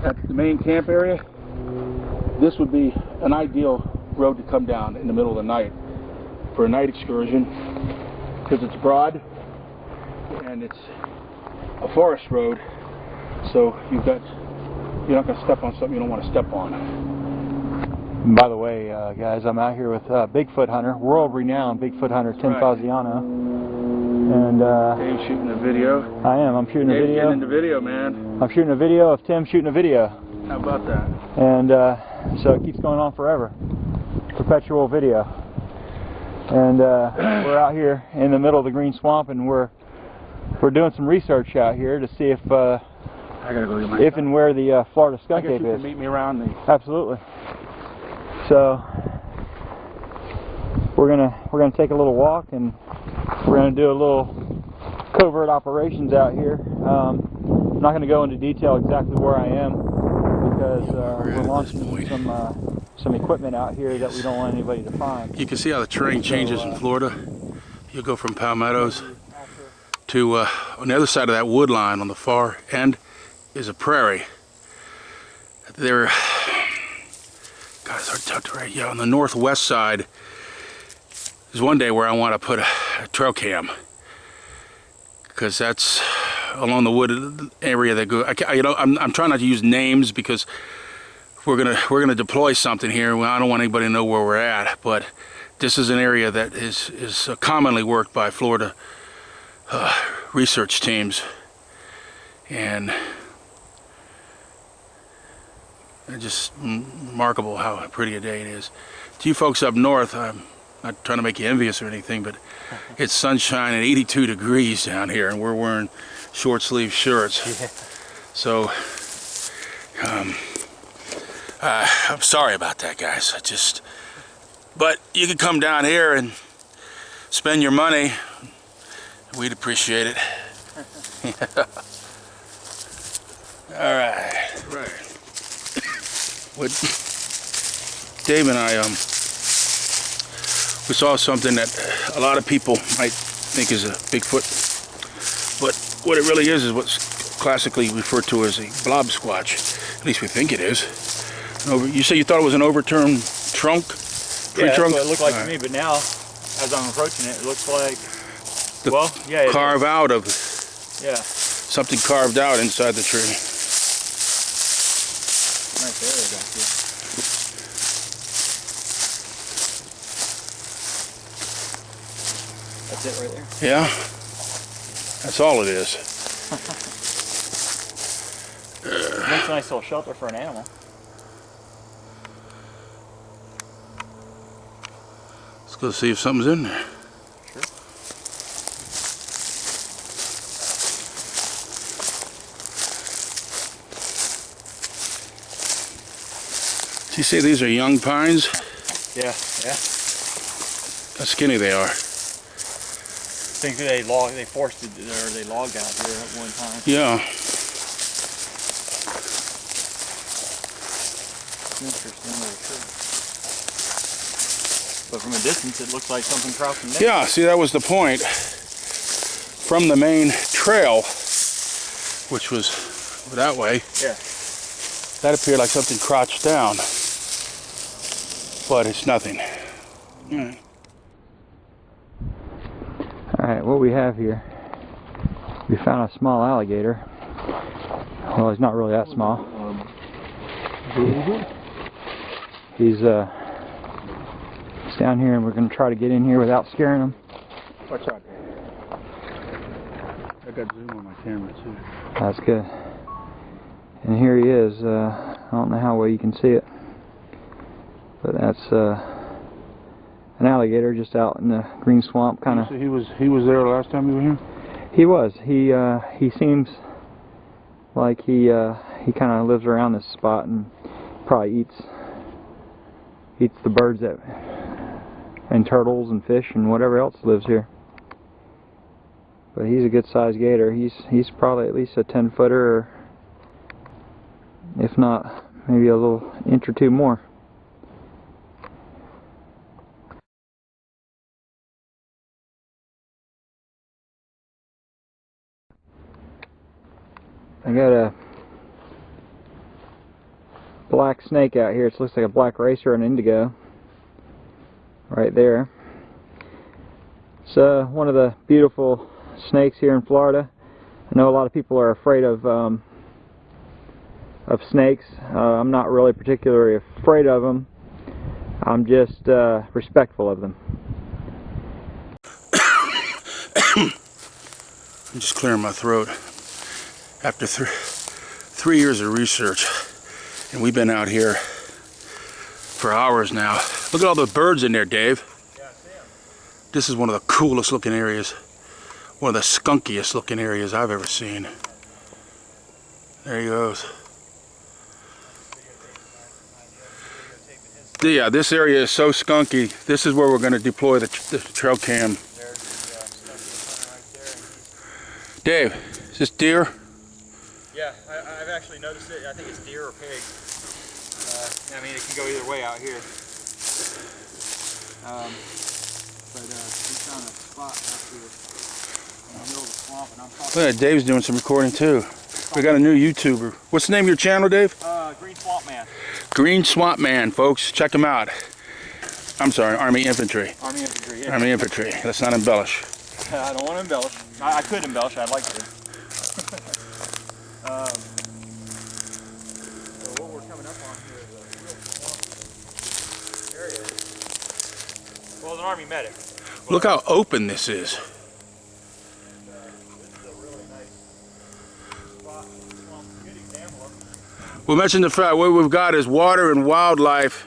at the main camp area, this would be an ideal road to come down in the middle of the night for a night excursion, because it's broad and it's a forest road, so you're not going to step on something you don't want to step on. By the way, guys, I'm out here with Bigfoot hunter, world-renowned Bigfoot hunter Tim Faziano, and Dave's shooting a video. I am. I'm shooting a video. Getting into video, man. I'm shooting a video of Tim shooting a video. How about that? And so it keeps going on forever. Perpetual video. And we're out here in the middle of the green swamp, and we're doing some research out here to see if I gotta go get my if and where the Florida I guess Skunkape you is. can meet me around the... Absolutely. So we're gonna take a little walk, and we're gonna do a little covert operations out here. I'm not gonna go into detail exactly where I am, because we're launching some equipment out here that we don't want anybody to find. You can see how the terrain changes in Florida. You'll go from palmettos to on the other side of that wood line on the far end is a prairie. There, God, it's hard to talk to right. Yeah, on the northwest side is one day where I want to put a trail cam, because that's along the wood area that go. I'm trying not to use names, because we're gonna deploy something here. Well, I don't want anybody to know where we're at, but this is an area that is commonly worked by Florida research teams, and it's just remarkable how pretty a day it is. To you folks up north, I'm not trying to make you envious or anything, but it's sunshine and 82 degrees down here, and we're wearing short sleeve shirts. Yeah. So I'm sorry about that, guys. But you could come down here and spend your money. We'd appreciate it. All right. Right. What Dave and I we saw something that a lot of people might think is a Bigfoot, but what it really is what's classically referred to as a blob squatch. At least we think it is. You say you thought it was an overturned trunk? Yeah, trunk? that's what it looked like to me, but now, as I'm approaching it, it looks like, carve out of, something carved out inside the tree. Right there, I got you. That's it right there? Yeah, that's all it is. Makes a nice little shelter for an animal. Let's go see if something's in there. Sure. You see these are young pines? Yeah. How skinny they are. I think they forced it, or they logged out here at one time. Yeah. Interesting little tree. But from a distance, it looks like something crouching down. Yeah, see, that was the point. From the main trail, which was that way, that appeared like something crouched down. But it's nothing. Alright, what we have here, we found a small alligator. Well, he's not really that small. He's down here, and we're going to try to get in here without scaring him. Watch out. I got zoom on my camera too. That's good. And here he is. I don't know how well you can see it, but that's an alligator just out in the green swamp, kind of. So he was there last time you were here? He was. He seems like he kind of lives around this spot and probably eats the birds and turtles and fish and whatever else lives here. But he's a good sized gator. He's probably at least a 10-footer, or if not, maybe a little inch or two more. I got black snake out here. It looks like a black racer and indigo right there. It's one of the beautiful snakes here in Florida. I know a lot of people are afraid of snakes. I'm not really particularly afraid of them. I'm just respectful of them. I'm just clearing my throat after 3 years of research, and we've been out here for hours now. Look at all the birds in there, Dave. Yeah, I see 'em. This is one of the coolest looking areas, one of the skunkiest looking areas I've ever seen. There he goes. Yeah, this area is so skunky. This is where we're going to deploy the trail cam. Dave, is this deer? Yeah, I've actually noticed it. I think it's deer or pig. I mean, it can go either way out here. But we found a spot out here in the middle of the swamp, and I'm talking. Look at Dave's doing some recording too. We got a new YouTuber. What's the name of your channel, Dave? Green Swamp Man. Green Swamp Man, folks. Check him out. I'm sorry, Army Infantry. Army Infantry. Yeah. Army Infantry. Let's not embellish. I don't want to embellish. I could embellish. I'd like to. So what we're coming up on here is a real swamp area. Well, it's an Army medic. Look how open this is. This is a really nice spot in the swamp. Good example of it. We mentioned the fact what we've got is water and wildlife